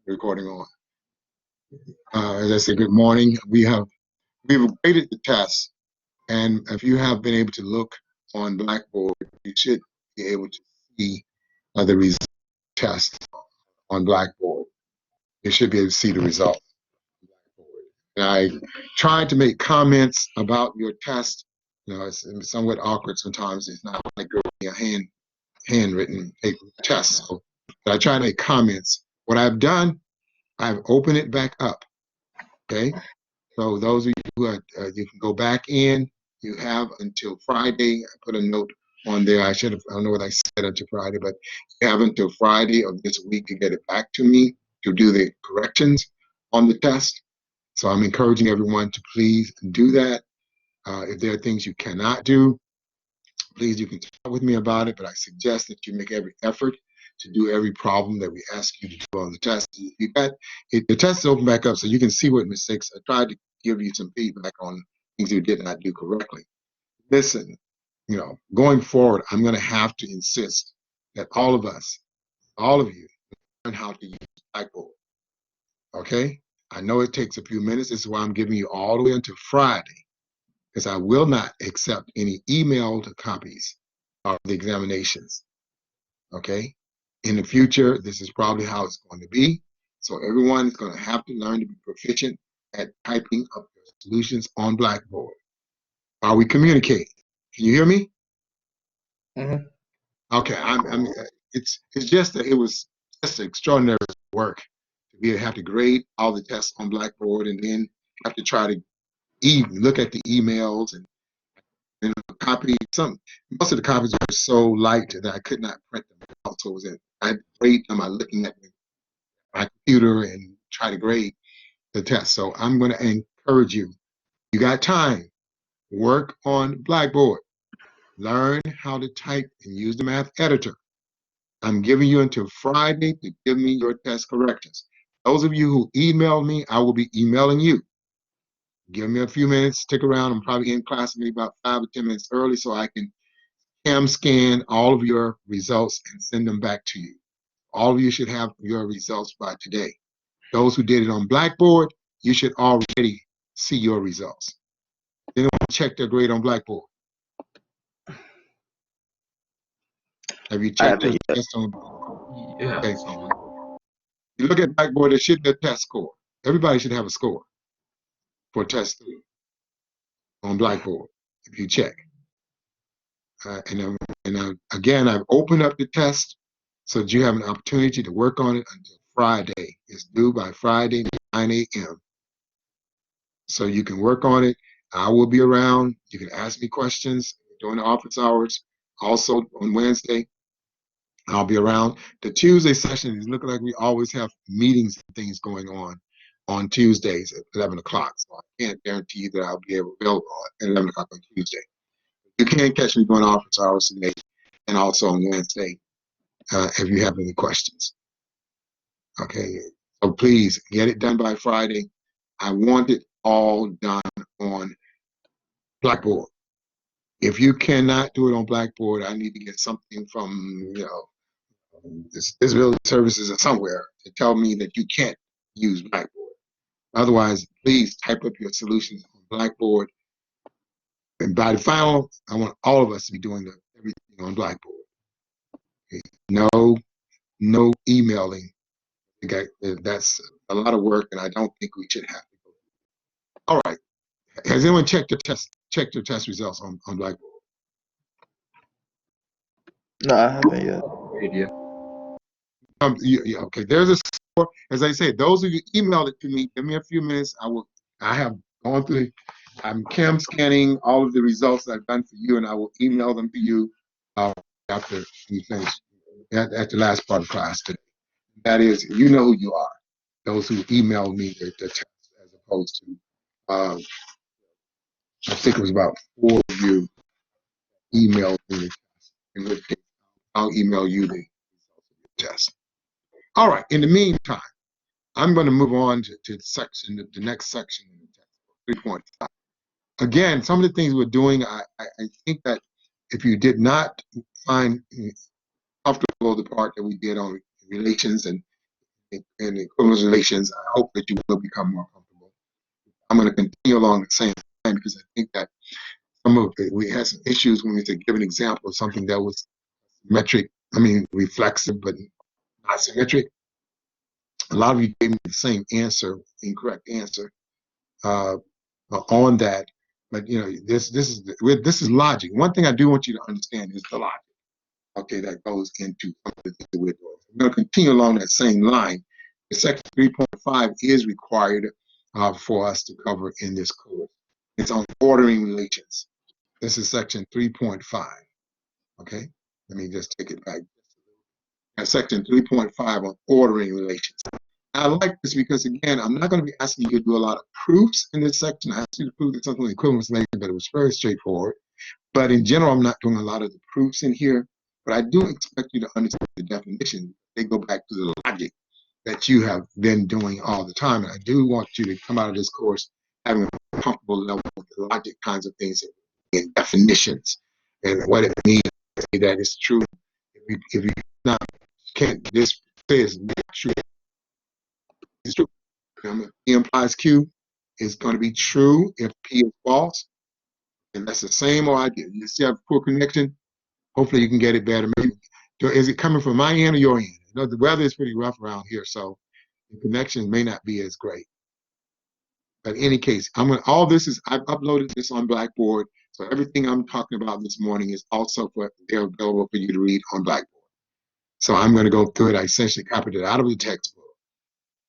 recording on. As I said, good morning. We've graded the test, and if you have been able to look on Blackboard, you should be able to see the result test on Blackboard. You should be able to see the result. And I tried to make comments about your test. It's somewhat awkward sometimes. It's not like a handwritten paper test. So, but I try to make comments. What I've done, I've opened it back up. Okay. So those of you who you can go back in. You have until Friday. I put a note on there. I don't know what I said until Friday, but you have until Friday of this week to get it back to me to do the corrections on the test. So I'm encouraging everyone to please do that. If there are things you cannot do, please, you can talk with me about it, but I suggest that you make every effort to do every problem that we ask you to do on the test. The test is open back up so you can see what mistakes. I tried to give you some feedback on things you did not do correctly. Listen, going forward, I'm going to have to insist that all of us, all of you, learn how to use Blackboard. Okay? I know it takes a few minutes. This is why I'm giving you all the way until Friday, because I will not accept any emailed copies of the examinations. Okay? In the future, this is probably how it's going to be. So everyone is going to have to learn to be proficient at typing up their solutions on Blackboard. Are we communicating? Can you hear me? Mm-hmm. Okay. It's just that it was just extraordinary work to have to grade all the tests on Blackboard and then have to try to look at the emails and copy most of the copies were so light that I could not print them out. So I grade them by looking at my computer and try to grade the test. So I'm going to encourage you. You got time. Work on Blackboard. Learn how to type and use the math editor. I'm giving you until Friday to give me your test corrections. Those of you who email me, I will be emailing you. Give me a few minutes, stick around. I'm probably in class maybe about 5 or 10 minutes early so I can cam scan all of your results and send them back to you. All of you should have your results by today. Those who did it on Blackboard, you should already see your results. Anyone check their grade on Blackboard? Have you checked your test on? Yeah. Okay, so you look at Blackboard, it should be a test score. Everybody should have a score for test 3 on Blackboard if you check. Again, I've opened up the test so that you have an opportunity to work on it until Friday. It's due by Friday, 9 a.m. So you can work on it. I will be around. You can ask me questions during the office hours. Also on Wednesday, I'll be around. The Tuesday session is looking like we always have meetings and things going on Tuesdays at 11 o'clock. So I can't guarantee you that I'll be available at 11 o'clock on Tuesday. You can catch me during office hours today and also on Wednesday if you have any questions. Okay, so please get it done by Friday. I want it all done on Blackboard. If you cannot do it on Blackboard, I need to get something from disability services or somewhere to tell me that you can't use Blackboard. Otherwise, please type up your solutions on Blackboard. And by the final, I want all of us to be doing everything on Blackboard. Okay? No emailing. That's a lot of work, and I don't think we should have to go. All right. Has anyone checked their test results on Blackboard? No, I haven't yet. Okay. There's a score. As I said, those of you emailed it to me. Give me a few minutes. I have gone through. I'm cam scanning all of the results I've done for you, and I will email them to you after we finish at the last part of class today. That is, you know who you are. Those who emailed me the test, as opposed to, I think it was about 4 of you emailed me. In which case, I'll email you the results of your test. All right. In the meantime, I'm going to move on to the next section in the text, 3.5. Again, some of the things we're doing, I think that if you did not find comfortable the part that we did on relations and in equivalence relations, I hope that you will become more comfortable. I'm going to continue along the same line because I think that we had some issues when we to give an example of something that was reflexive, but not symmetric. A lot of you gave me the same answer, incorrect answer, uh, on that. But this is logic. One thing I do want you to understand is the logic. Okay, that goes into some of the things that we're doing. I'm going to continue along that same line. The section 3.5 is required for us to cover in this course. It's on ordering relations. This is section 3.5. Okay, let me just take it back. Section 3.5 on ordering relations. I like this because, again, I'm not going to be asking you to do a lot of proofs in this section. I asked you to prove that something equivalence relation, but it was very straightforward. But in general, I'm not doing a lot of the proofs in here. But I do expect you to understand the definition. They go back to the logic that you have been doing all the time. And I do want you to come out of this course having a comfortable level with the logic kinds of things and definitions and what it means to say that it's true. If you not can't this says not true, it's true. P implies Q is going to be true if P is false, and that's the same old idea. You see have poor connection. Hopefully you can get it better. Maybe is it coming from my end or your end? The weather is pretty rough around here, so the connection may not be as great. But in any case, all this is I've uploaded this on Blackboard, so everything I'm talking about this morning is also they're available for you to read on Blackboard. So I'm going to go through it. I essentially copied it out of the textbook.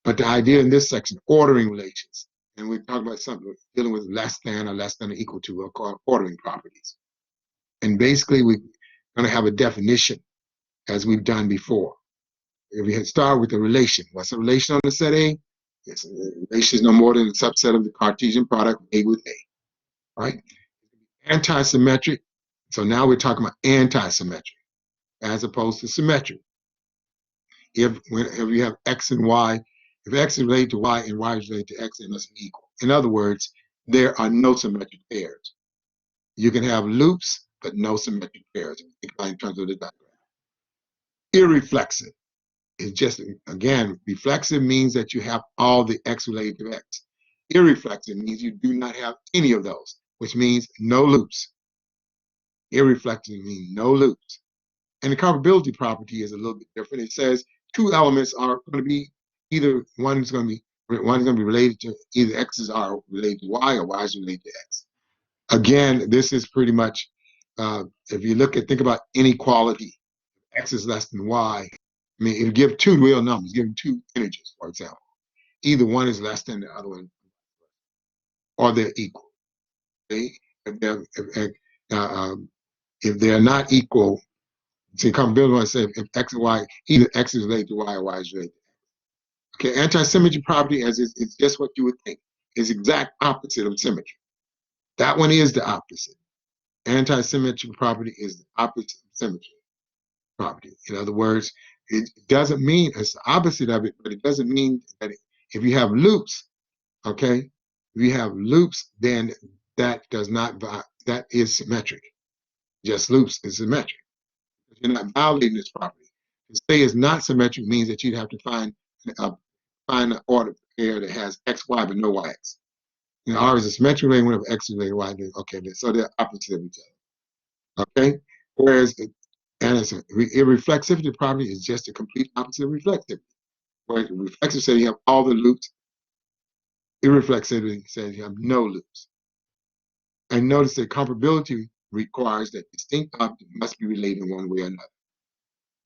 But the idea in this section, ordering relations, and we're talking about something dealing with less than or equal to, are called ordering properties. And basically, we're going to have a definition as we've done before. If we start with a relation, what's a relation on the set A? It's a relation is no more than a subset of the Cartesian product A with A, right? Anti-symmetric. So now we're talking about anti-symmetric as opposed to symmetric. If you have X and Y, if X is related to Y and Y is related to X, they must be equal. In other words, there are no symmetric pairs. You can have loops, but no symmetric pairs in terms of the diagram. Irreflexive is just, again, reflexive means that you have all the X related to X. Irreflexive means you do not have any of those, which means no loops. Irreflexive means no loops. And the comparability property is a little bit different. It says two elements are going to be either one's going to be related to either X's are related to Y or Y is related to X. Again, this is pretty much if you think about inequality, X is less than Y. I mean, if you give two real numbers, give them two integers, for example, either one is less than the other one, or they're equal. Okay? If they're not equal, see, comparability one says if X and Y, either X is related to Y or Y is related to X. Okay, anti-symmetry property, as it's just what you would think, is exact opposite of symmetry. That one is the opposite. Anti-symmetry property is the opposite of symmetry property. In other words, it doesn't mean it's the opposite of it, but it doesn't mean that if you have loops, okay, if you have loops, then that is symmetric. Just loops is symmetric. You're not violating this property. To say it's not symmetric means that you'd have to find an order pair that has X, Y, but no YX. R is a symmetric related whenever X is related to Y. Okay, so they're opposite of each other. Okay, whereas irreflexivity property is just a complete opposite of reflexivity. Whereas reflexive says you have all the loops. Irreflexivity says you have no loops. And notice that comparability requires that distinct objects must be related in one way or another.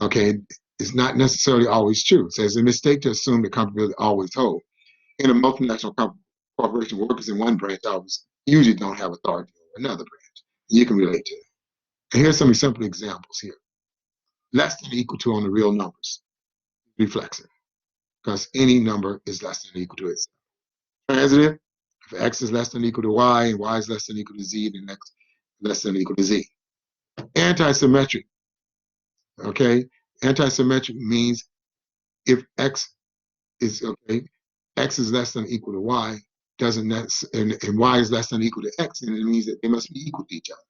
Okay, it's not necessarily always true. So it's a mistake to assume that comparability always holds. In a multinational corporation, workers in one branch usually don't have authority over another branch. You can relate to it. And here's some simple examples here. Less than or equal to on the real numbers. Reflexive. Because any number is less than or equal to itself. Transitive. If X is less than or equal to Y and Y is less than or equal to Z, then X is less than or equal to Z. Anti-symmetric. Okay? Anti-symmetric means if X is less than or equal to Y, and Y is less than or equal to X, and it means that they must be equal to each other.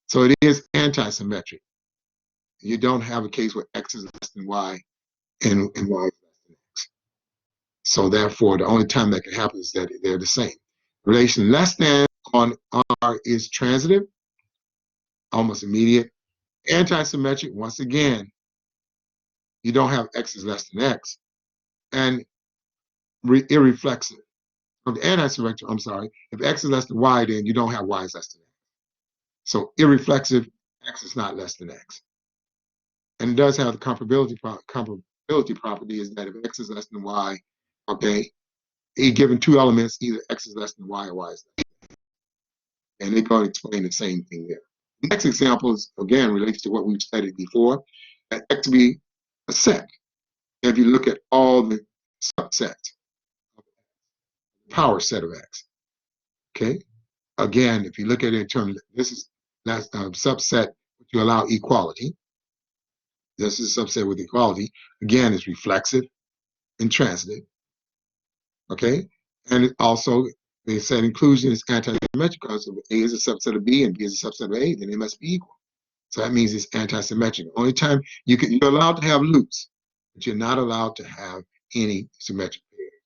So it is anti-symmetric. You don't have a case where X is less than Y and Y is less than X. So therefore, the only time that can happen is that they're the same. Relation less than on R is transitive, almost immediate. Antisymmetric, once again, you don't have X is less than X. And irreflexive. Of the antisymmetric, I'm sorry, if X is less than Y, then you don't have Y is less than X. So irreflexive, X is not less than X. And it does have the comparability property is that if X is less than Y, okay, given two elements, either X is less than Y or Y is less than X. And they're going to explain the same thing there. The next example is, again, relates to what we've studied before, that X be a set. If you look at all the subsets, power set of X, okay? Again, if you look at it in terms, this is that subset to allow equality. This is a subset with equality. Again, it's reflexive and transitive. Okay, and it also they said inclusion is anti-symmetric because if A is a subset of B and B is a subset of A, then they must be equal. So that means it's anti-symmetric. Only time you're allowed to have loops, but you're not allowed to have any symmetric pairs.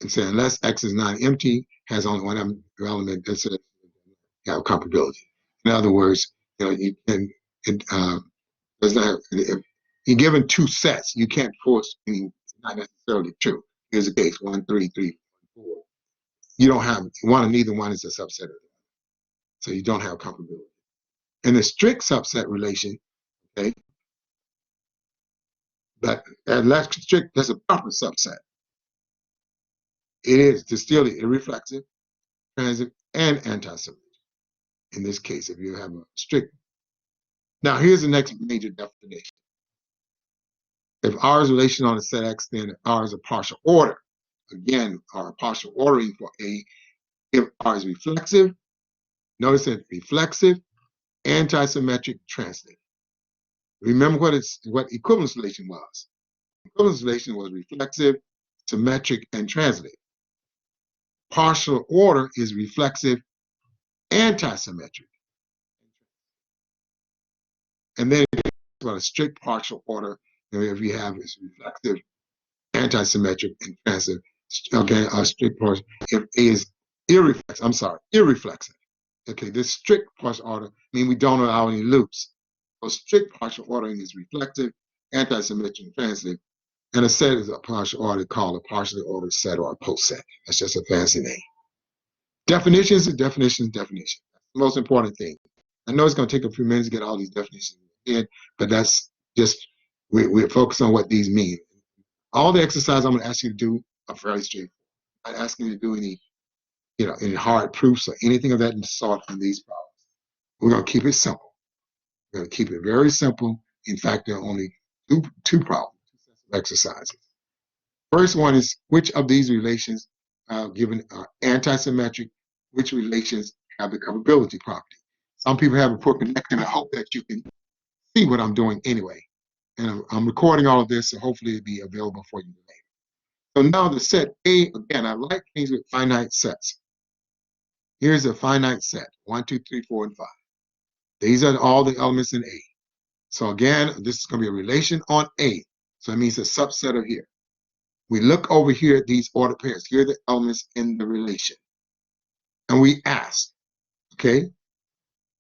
And so unless X is non-empty, has only one element, that's a have comparability. In other words, you can does not if you're given two sets, you can't force any. It's not necessarily true. Here's the case: 1, 3, 3, 4. You don't have one, and neither one is a subset of it. So you don't have comparability. In the strict subset relation, okay, that strict, that's a proper subset. It is still irreflexive, transitive, and antisymmetric. In this case, if you have a strict. Now, here's the next major definition. If R is a relation on a set X, then R is a partial order. Again, our partial ordering for A, if R is reflexive, notice that reflexive, antisymmetric, transitive. Remember what equivalence relation was. Equivalence relation was reflexive, symmetric, and transitive. Partial order is reflexive, antisymmetric. And then about a strict partial order, if you have is reflexive, antisymmetric, and transitive. Okay, a strict partial. If A is irreflexive. Okay, this strict partial order means we don't allow any loops. So strict partial ordering is reflective, antisymmetric, and transitive. And a set is a partial order called a partially ordered set or a post set. That's just a fancy name. Definitions and definitions, definitions. That's the most important thing. I know it's going to take a few minutes to get all these definitions in, but that's just, we're focused on what these mean. All the exercises I'm going to ask you to do are fairly straightforward. I'm not asking you to do any hard proofs or anything of that sort on these problems. We're going to keep it simple. We're going to keep it very simple. In fact, there are only two problems, two sets of exercises. First one is which of these relations given are antisymmetric, which relations have the comparability property. Some people have a poor connection. I hope that you can see what I'm doing anyway. And I'm recording all of this, so hopefully it'll be available for you later. So now the set A, again, I like things with finite sets. Here's a finite set, 1, 2, 3, 4, and 5. These are all the elements in A. So again, this is going to be a relation on A. So it means a subset of here. We look over here at these ordered pairs. Here are the elements in the relation. And we ask, okay,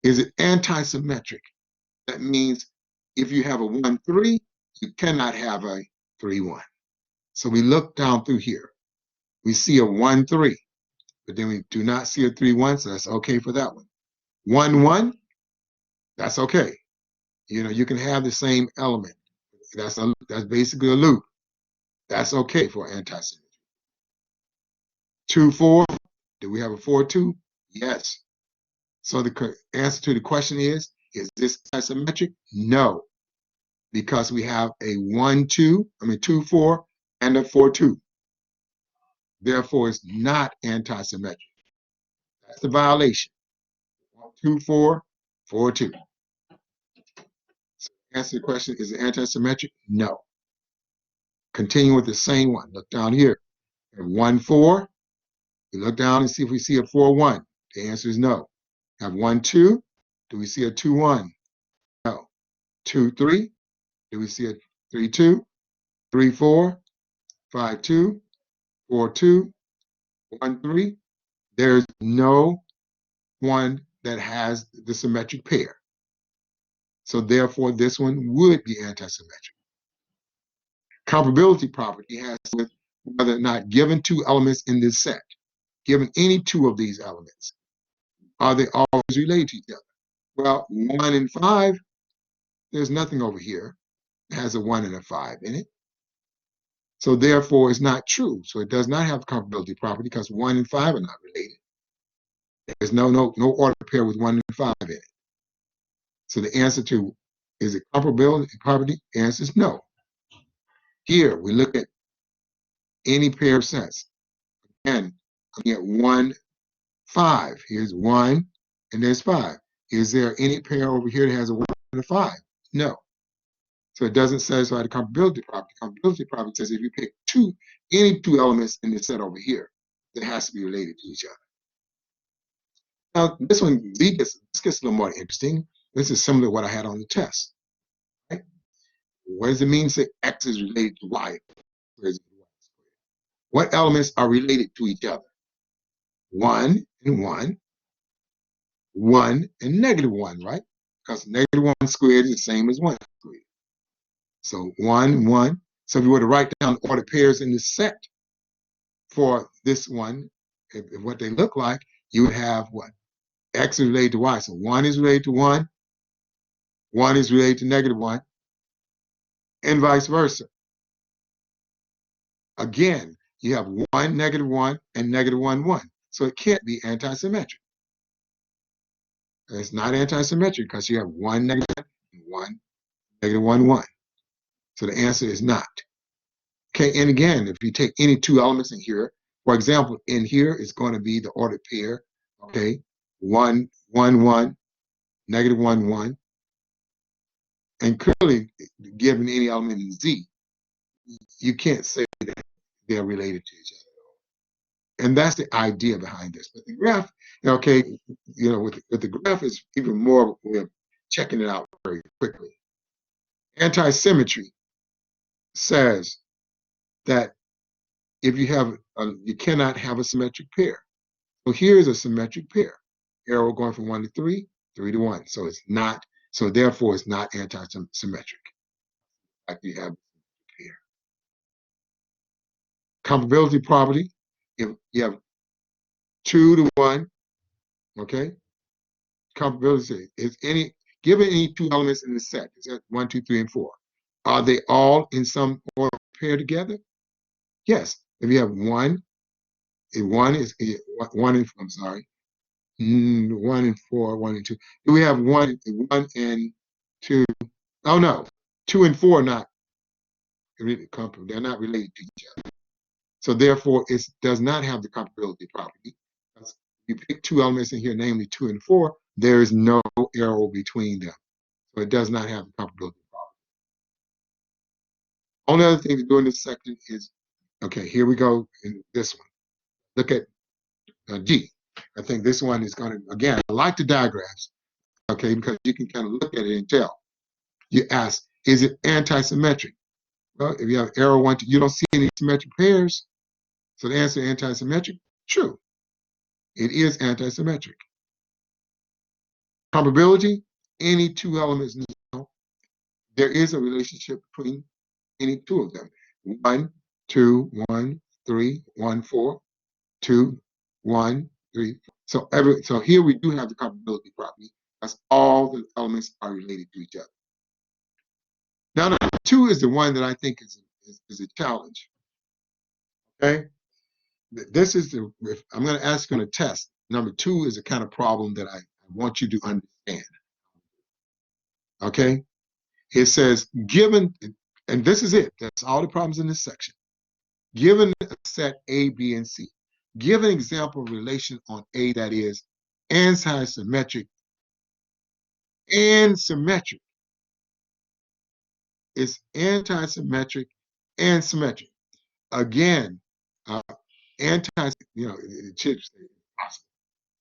is it antisymmetric? That means if you have a 1, 3, you cannot have a 3, 1. So we look down through here. We see a 1, 3, but then we do not see a 3, 1, so that's okay for that one. 1, 1, that's okay. You can have the same element. That's basically a loop. That's okay for antisymmetry. 2, 4, do we have a 4, 2? Yes. So the answer to the question is this antisymmetric? No, because we have a 2, 4, and a 4, 2. Therefore, it's not antisymmetric. That's the violation. 2, 4, 4, 2. So answer the question, is it antisymmetric? No. Continue with the same one. Look down here. 1, 4. We look down and see if we see a 4, 1. The answer is no. Have 1, 2. Do we see a 2, 1? No. 2, 3. Do we see a 3, 2? 3, 4? 5, 2, 4, 2, 1, 3. There's no one that has the symmetric pair. So therefore, this one would be antisymmetric. Comparability property has to do with whether or not given two elements in this set, given any two of these elements, are they always related to each other? Well, 1 and 5, there's nothing over here that has a 1 and a 5 in it. So therefore, it's not true. So it does not have comparability property because 1 and 5 are not related. There's no order pair with 1 and 5 in it. So the answer to, is it comparability property? The answer is no. Here, we look at any pair of sets. And I get 1, 5. Here's 1, and there's 5. Is there any pair over here that has a 1 and a 5? No. So it doesn't satisfy the comparability property. Comparability property says if you pick any two elements in the set over here, that has to be related to each other. Now, this one, this gets a little more interesting. This is similar to what I had on the test. Right? What does it mean to say X is related to Y? What elements are related to each other? 1 and 1, 1 and -1, right? Because -1 squared is the same as 1 squared. So 1, 1. So if you were to write down ordered pairs in this set for this one, if what they look like, you would have what? X is related to Y. So 1 is related to 1, 1 is related to -1, and vice versa. Again, you have 1, -1, and -1, 1. So it can't be antisymmetric. It's not antisymmetric because you have 1 -1 and 1 -1, 1. So the answer is not. Okay, and again, if you take any two elements in here, for example, in here is going to be the ordered pair, okay, 1, 1, 1, -1, 1. And clearly, given any element in Z, you can't say that they're related to each other. And that's the idea behind this. But the graph, okay, with the graph is even more, we're checking it out very quickly. Antisymmetry says that if you cannot have a symmetric pair. So here's a symmetric pair. Arrow going from 1 to 3, 3 to 1. So it's not, so therefore it's not anti-symmetric. Like you have a pair. Comparability property, if you have 2 to 1, okay? Comparability is given any two elements in the set, is that 1, 2, 3, and 4, are they all in some order paired together? Yes. If you have 1, one is 1 and, I'm sorry, 1 and 4, 1 and 2. Do we have 1 and 2? Oh no, 2 and 4 are not really comparable. They're not related to each other. So therefore, it does not have the comparability property. If you pick two elements in here, namely 2 and 4, there is no arrow between them. So it does not have the comparability property. Only other thing to do in this section is, okay, here we go in this one. Look at G. I think this one is going to, again, I like the diagrams, okay, because you can kind of look at it and tell. You ask, is it anti-symmetric? Well, if you have arrow 1, 2, you don't see any symmetric pairs. So the answer is anti-symmetric. True. It is anti-symmetric. Comparability, any two elements, there is a relationship between any two of them. 1, 2, 1, 3, 1, 4, 2, 1, 3. So here we do have the comparability property. That's all the elements are related to each other. Now, number 2 is the one that I think is a challenge. Okay? This is if I'm going to ask you on a test. Number 2 is the kind of problem that I want you to understand. Okay? It says, given, and this is it. That's all the problems in this section. Given a set A, B, and C, give an example of relation on A that is anti-symmetric and symmetric. It's anti-symmetric and symmetric. Again, anti, it should say possible.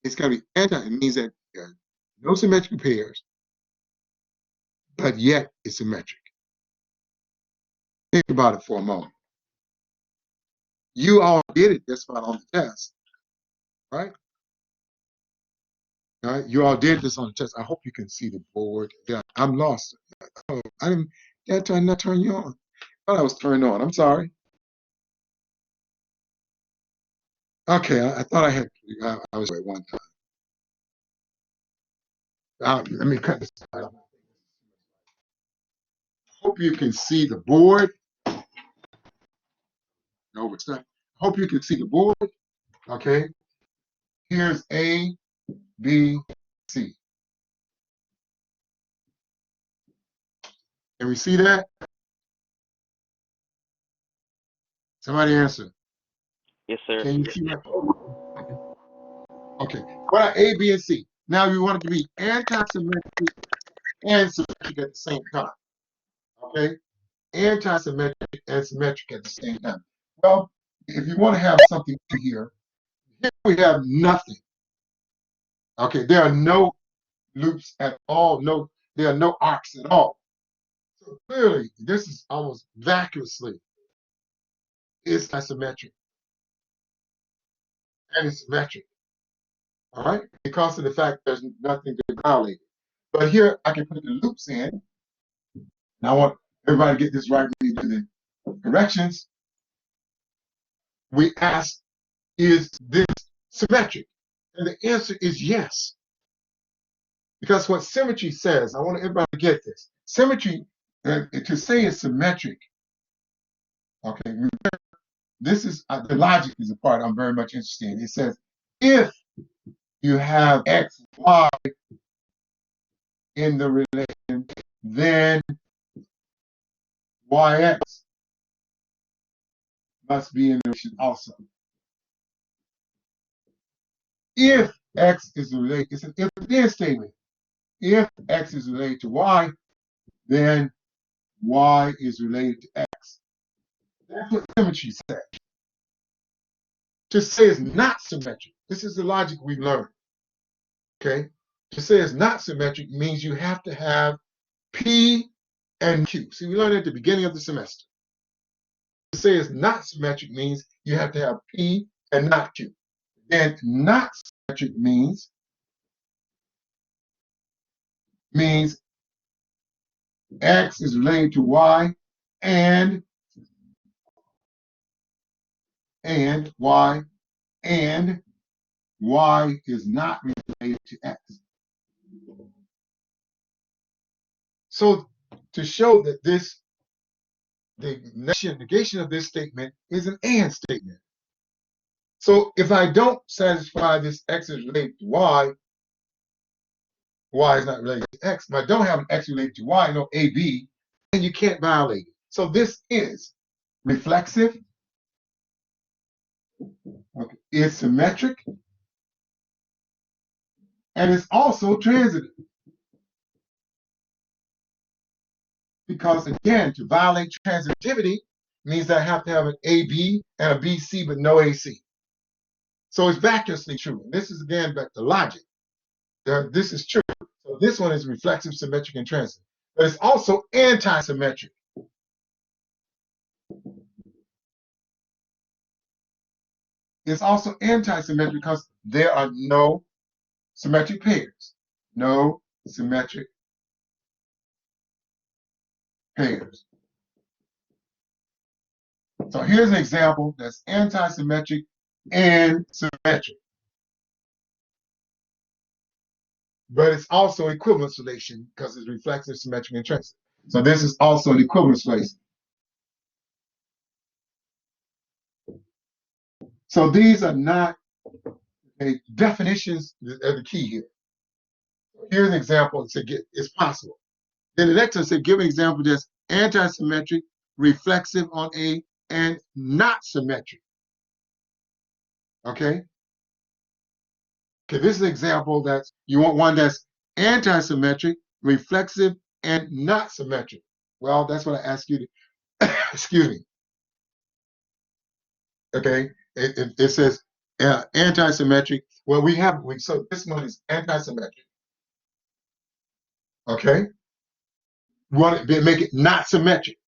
It's got to be anti. It means that no symmetric pairs, but yet it's symmetric. Think about it for a moment. You all did it just about on the test, right? All right, you all did this on the test. I hope you can see the board. Yeah, I'm lost. Oh, I didn't. Did I not turn you on? I thought I was turned on. I'm sorry. Okay, I thought I had. I was at one time. Let me cut this out. Hope you can see the board. No, it's not. Hope you can see the board. Okay. Here's A, B, C. Can we see that? Somebody answer. Yes, sir. Can you see that? Okay. What are A, B, and C? Now we want it to be anti-symmetric and symmetric at the same time. Okay. Anti-symmetric and symmetric at the same time. Well, if you want to have something here we have nothing. Okay, there are no loops at all. No, there are no arcs at all. So clearly, this is almost vacuously is asymmetric and it's symmetric. All right, because of the fact there's nothing to violate. But here I can put the loops in. Now I want everybody to get this right when you do the corrections. We ask, is this symmetric? And the answer is yes. Because what symmetry says, I want everybody to get this. Symmetry, to say it's symmetric, okay, this is the logic is the part I'm very much interested in. It says, if you have X, Y in the relation, then YX must be in the relation also. If X is related, it's an if-then statement. If X is related to Y, then Y is related to X. That's what symmetry says. To say it's not symmetric, this is the logic we've learned. Okay? To say it's not symmetric means you have to have P and Q. See, we learned at the beginning of the semester. To say it's not symmetric means you have to have P and not Q. And not symmetric means X is related to Y and Y and Y is not related to X. So to show that the negation of this statement is an and statement. So if I don't satisfy this X is related to Y, Y is not related to X, but I don't have an X related to Y, no AB, then you can't violate it. So this is reflexive, okay, it's symmetric, and it's also transitive. Because again, to violate transitivity means that I have to have an AB and a BC, but no AC. So it's vacuously true. And this is again back to logic. This is true. So this one is reflexive, symmetric, and transitive. But it's also anti-symmetric. It's also anti-symmetric because there are no symmetric pairs. No symmetric pairs. So here's an example that's anti-symmetric and symmetric. But it's also equivalence relation because it's reflexive, symmetric, and transitive. So this is also an equivalence relation. So these are not definitions are the key here. Here's an example to get it's possible. Then the next one said, give an example that's anti-symmetric, reflexive on A, and not symmetric. Okay? Okay, this is an example that's you want one that's anti-symmetric, reflexive, and not symmetric. Well, that's what I asked you to excuse me. Okay, it says anti-symmetric. Well, so this one is anti-symmetric. Okay, we want to make it not symmetric.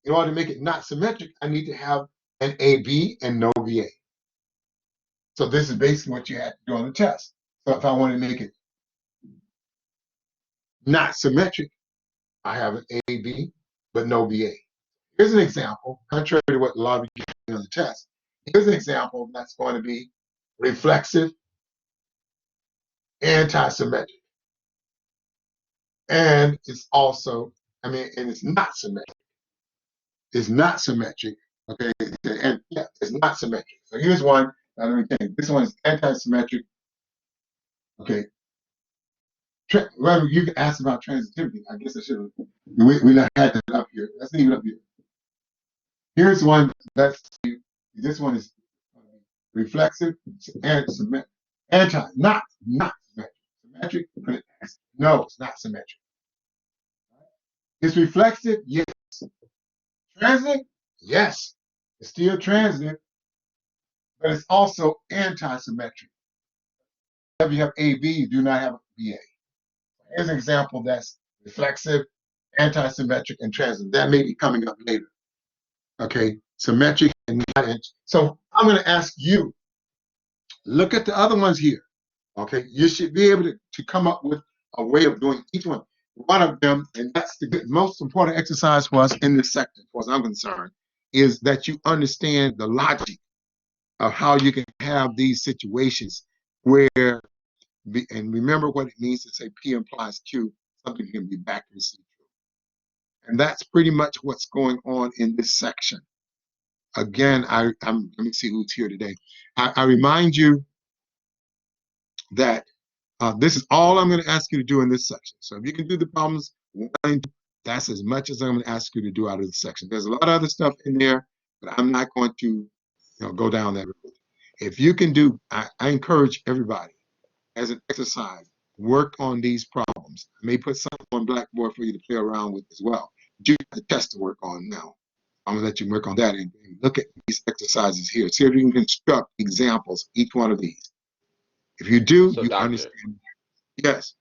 In order to make it not symmetric, I need to have and AB and no VA. So this is basically what you had to do on the test. So if I want to make it not symmetric, I have an AB but no VA. Here's an example, contrary to what a lot of you get on the test. Here's an example that's going to be reflexive, anti-symmetric. And it's also, and it's not symmetric. It's not symmetric. Okay, and yeah, it's not symmetric. So here's one. Let me think. This one is anti-symmetric. Okay. Well, you can ask about transitivity. I guess I should have. We not had that up here. Let's leave it up here. Here's one. Let's see. This one is reflexive and symmetric. Not symmetric. Symmetric. No, it's not symmetric. It's reflexive. Yes. Transit. Yes. It's still transit, but it's also anti-symmetric. If you have AB, you do not have a BA. Here's an example that's reflexive, anti-symmetric, and transit. That may be coming up later. Okay, symmetric and not. So I'm going to ask you, look at the other ones here. Okay, you should be able to come up with a way of doing each one. One of them, and that's the most important exercise for us in this sector, as far as I'm concerned, is that you understand the logic of how you can have these situations where, and remember what it means to say P implies Q, something can be backwards true. And that's pretty much what's going on in this section. Again, let me see who's here today. I remind you that this is all I'm going to ask you to do in this section. So if you can do the problems, that's as much as I'm going to ask you to do out of this section. There's a lot of other stuff in there, but I'm not going to go down that road. If you can do, I encourage everybody as an exercise, work on these problems. I may put something on Blackboard for you to play around with as well. But you have a test to work on now. I'm gonna let you work on that and look at these exercises here. See if you can construct examples, each one of these. If you do, So, you doctor, understand. Yes.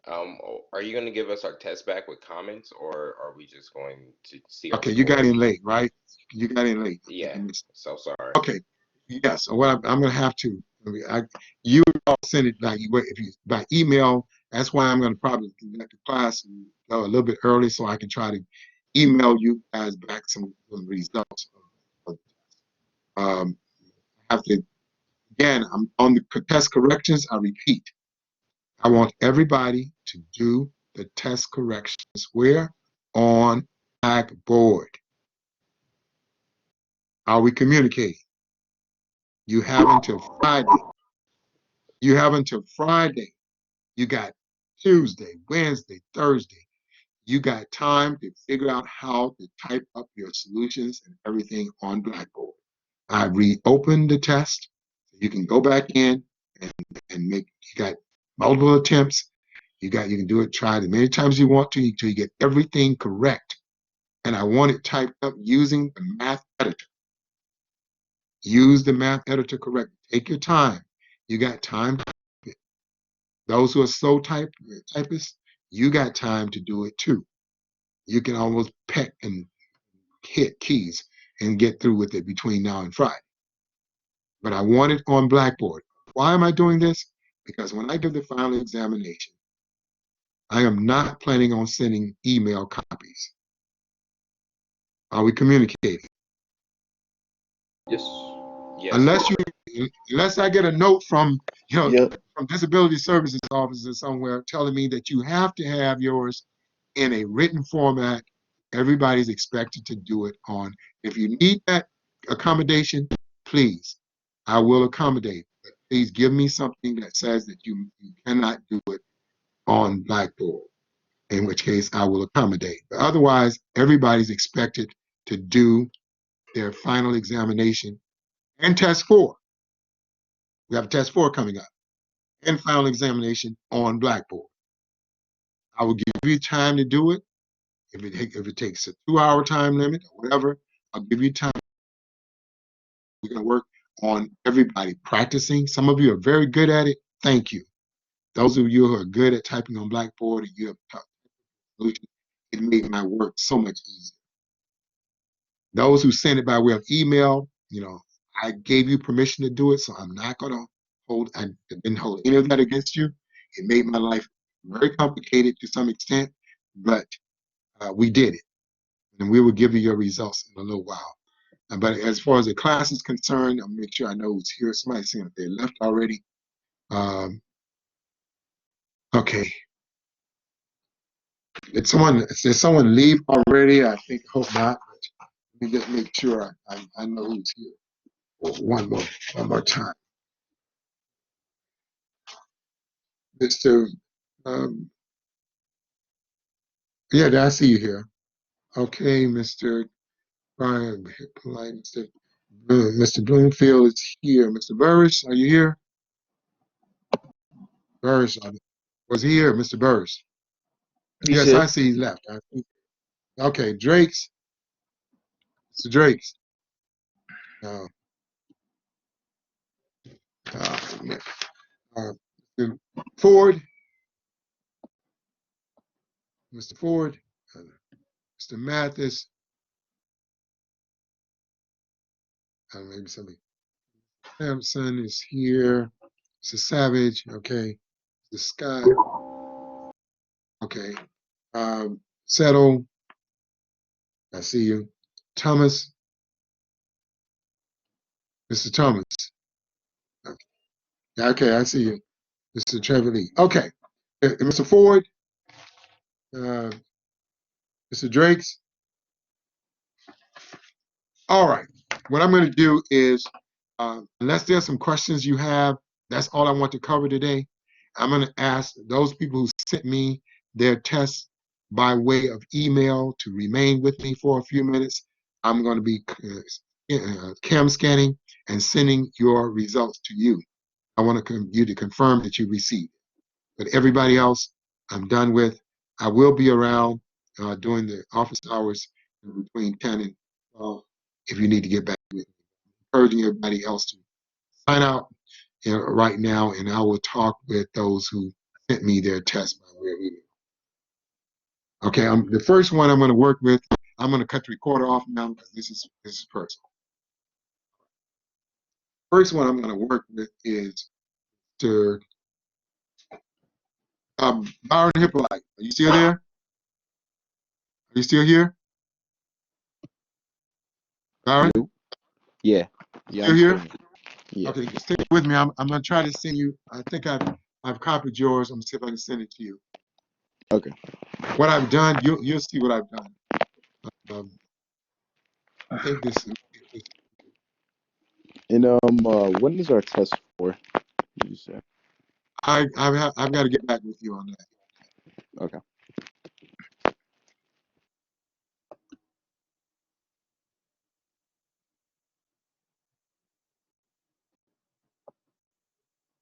are you going to give us our test back with comments, or are we just going to see our Okay, you got in scores? late, right? You got in late. I think Yeah. I missed. So sorry. Okay. Yes. So what I'm going to have to, you all send it back if you by email. That's why I'm going to probably conduct the class a little bit early so I can try to email you guys back some results. I have to again. I'm on the test corrections. I repeat, I want everybody to do the test corrections where on Blackboard. Are we communicating? You have until Friday. You have until Friday. You got Tuesday, Wednesday, Thursday. You got time to figure out how to type up your solutions and everything on Blackboard. I reopened the test. You can go back in and make, you got multiple attempts. You can do it, try it as many times as you want to until you get everything correct. And I want it typed up using the math editor. Use the math editor correctly. Take your time. You got time to type it. Those who are slow typists, you got time to do it too. You can almost peck and hit keys and get through with it between now and Friday. But I want it on Blackboard. Why am I doing this? Because when I give the final examination, I am not planning on sending email copies. Are we communicating? Yes. Yes. Unless I get a note from Yep. from Disability Services officer somewhere telling me that you have to have yours in a written format, everybody's expected to do it on. If you need that accommodation, please, I will accommodate. But please give me something that says that you cannot do it on Blackboard, in which case I will accommodate. But otherwise, everybody's expected to do their final examination and test four. We have a test four coming up and final examination on Blackboard. I will give you time to do it. If it takes a 2 hour time limit or whatever, I'll give you time. We're going to work on everybody practicing. Some of you are very good at it. Thank you. Those of you who are good at typing on Blackboard and you have solutions, it made my work so much easier. Those who send it by way of email, I gave you permission to do it, so I'm not going to I didn't hold any of that against you. It made my life very complicated to some extent, but we did it, and we will give you your results in a little while. But as far as the class is concerned, I'll make sure I know who's here. Somebody's saying that they left already. Okay. Did someone leave already? I think, hope not. But let me just make sure I know who's here. One more time. Mr. Yeah, I see you here. Okay, Mr. Brian, polite, Mr. Bloomfield is here. Mr. Burris, are you here? Burris, was he here, Mr. Burris? He's Yes, here. I see he left. Okay, Mr. Drakes. Uh, uh, Mr. Ford, Mr. Ford, Mr. Mathis, maybe somebody. Sampson is here. Mr. Savage, okay. Mr. Scott, okay. Settle, I see you. Thomas, Mr. Thomas. Okay, I see you. Mr. Trevor Lee. Okay. Mr. Ford, uh, Mr. Drakes. All right. What I'm going to do is, unless there's some questions you have, that's all I want to cover today. I'm going to ask those people who sent me their tests by way of email to remain with me for a few minutes. I'm going to be cam scanning and sending your results to you. I want you to confirm that you received. But everybody else, I'm done with. I will be around during the office hours between 10 and 12 if you need to get back with me. Encouraging everybody else to sign out right now, and I will talk with those who sent me their test by way of email. Okay, the first one I'm going to work with, I'm going to cut the recorder off now because this is personal. First one I'm going to work with is Mr. Byron Hippolyte. Are you still there? Are you still here? Byron? Yeah. Still I'm here? still here. Yeah. Okay, stay with me. I'm going to try to send you. I think I've copied yours. I'm going to see if I can send it to you. Okay. What I've done, you'll see what I've done. I think this is. And when is our test for? Did you say? I've got to get back with you on that. Okay.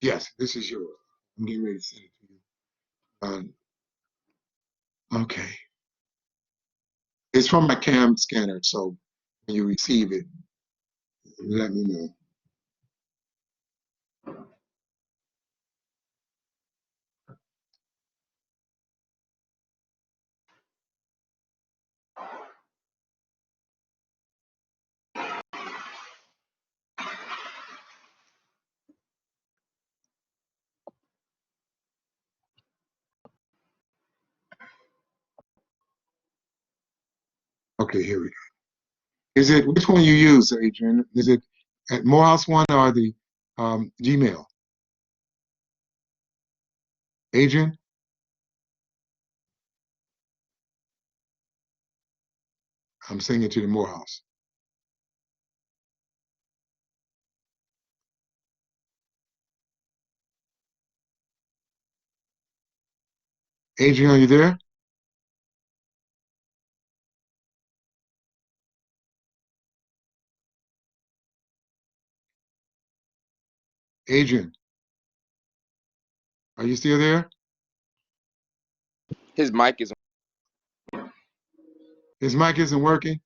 Yes, this is yours. I'm getting ready to send it to you. Okay. It's from my cam scanner, so when you receive it, let me know. Okay, here we go. Which one you use, Adrian? Is it at Morehouse One or the Gmail? Adrian? I'm sending it to the Morehouse. Adrian, are you there? Adrian, are you still there? His mic is. His mic isn't working.